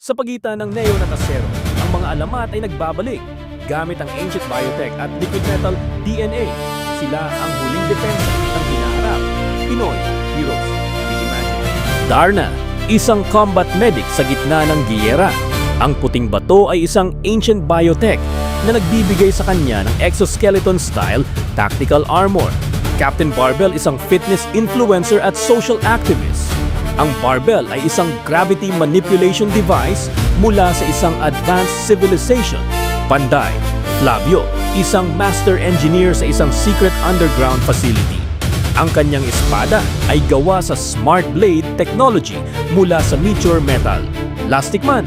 Sa pagitan ng Neo at Acero, ang mga alamat ay nagbabalik. Gamit ang ancient biotech at liquid metal DNA, sila ang huling depensa ng hinaharap. Pinoy Heroes Reimagined. Darna, isang combat medic sa gitna ng giyera. Ang puting bato ay isang ancient biotech na nagbibigay sa kanya ng exoskeleton-style tactical armor. Captain Barbell isang fitness influencer at social activist. Ang barbell ay isang gravity manipulation device mula sa isang advanced civilization. Panday, Flavio, isang master engineer sa isang secret underground facility. Ang kanyang espada ay gawa sa smart blade technology mula sa meteor metal. Lastic Man,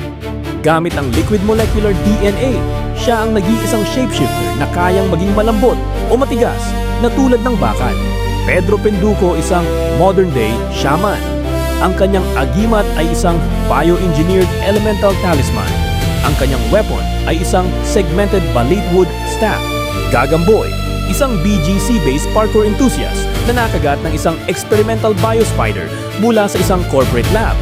gamit ang liquid molecular DNA, siya ang nag-iisang shapeshifter na kayang maging malambot o matigas na tulad ng bakal. Pedro Penduko, isang modern-day shaman. Ang kanyang agimat ay isang bioengineered elemental talisman. Ang kanyang weapon ay isang segmented balit-wood staff. Gagamboy, isang BGC-based parkour enthusiast na nakagat ng isang experimental biospider mula sa isang corporate lab.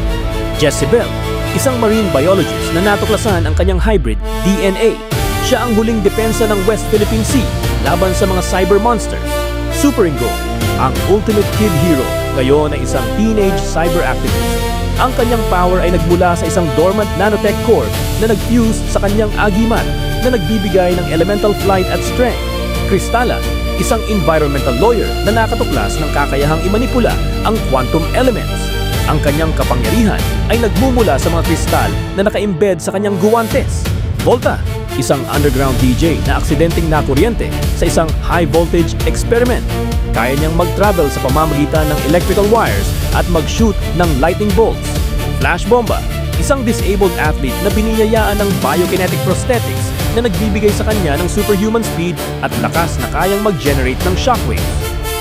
Jezebel, isang marine biologist na natuklasan ang kanyang hybrid DNA. Siya ang huling depensa ng West Philippine Sea laban sa mga cyber monsters. Super Ingo, ang ultimate kid hero, ngayon ay isang teenage cyber activist. Ang kanyang power ay nagmula sa isang dormant nanotech core na nag-fuse sa kanyang agimat na nagbibigay ng elemental flight at strength. Cristala, isang environmental lawyer na nakatuklas ng kakayahang imanipula ang quantum elements. Ang kanyang kapangyarihan ay nagmumula sa mga kristal na naka-embed sa kanyang guwantes. Volta, isang underground DJ na aksidenteng nakuryente sa isang high-voltage experiment. Kaya niyang mag-travel sa pamamagitan ng electrical wires at mag-shoot ng lightning bolts. Flash Bomba, isang disabled athlete na biniyayaan ng biokinetic prosthetics na nagbibigay sa kanya ng superhuman speed at lakas na kayang mag-generate ng shockwaves.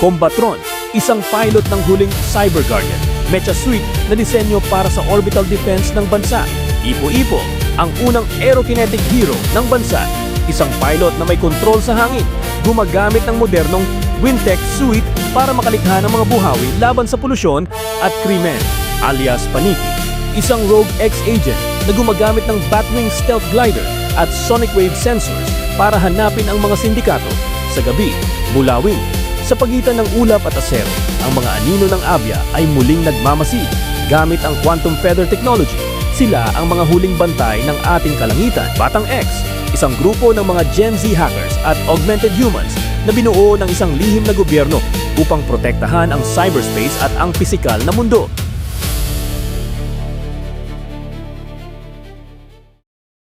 Combatron, isang pilot ng huling Cyber Guardian, mecha suit na disenyo para sa orbital defense ng bansa. Ipo-Ipo, ang unang aerokinetic hero ng bansa, isang pilot na may kontrol sa hangin, gumagamit ng modernong windtech suite para makalikha ng mga buhawi laban sa polusyon at krimen, alias Paniki, isang rogue ex-agent na gumagamit ng Batwing stealth glider at sonic wave sensors para hanapin ang mga sindikato sa gabi. Bulawing, sa pagitan ng ulap at asero, ang mga anino ng Abya ay muling nagmamasid gamit ang quantum feather technology. Sila ang mga huling bantay ng ating kalangitan. Batang X, isang grupo ng mga Gen Z hackers at augmented humans na binuo ng isang lihim na gobyerno upang protektahan ang cyberspace at ang pisikal na mundo.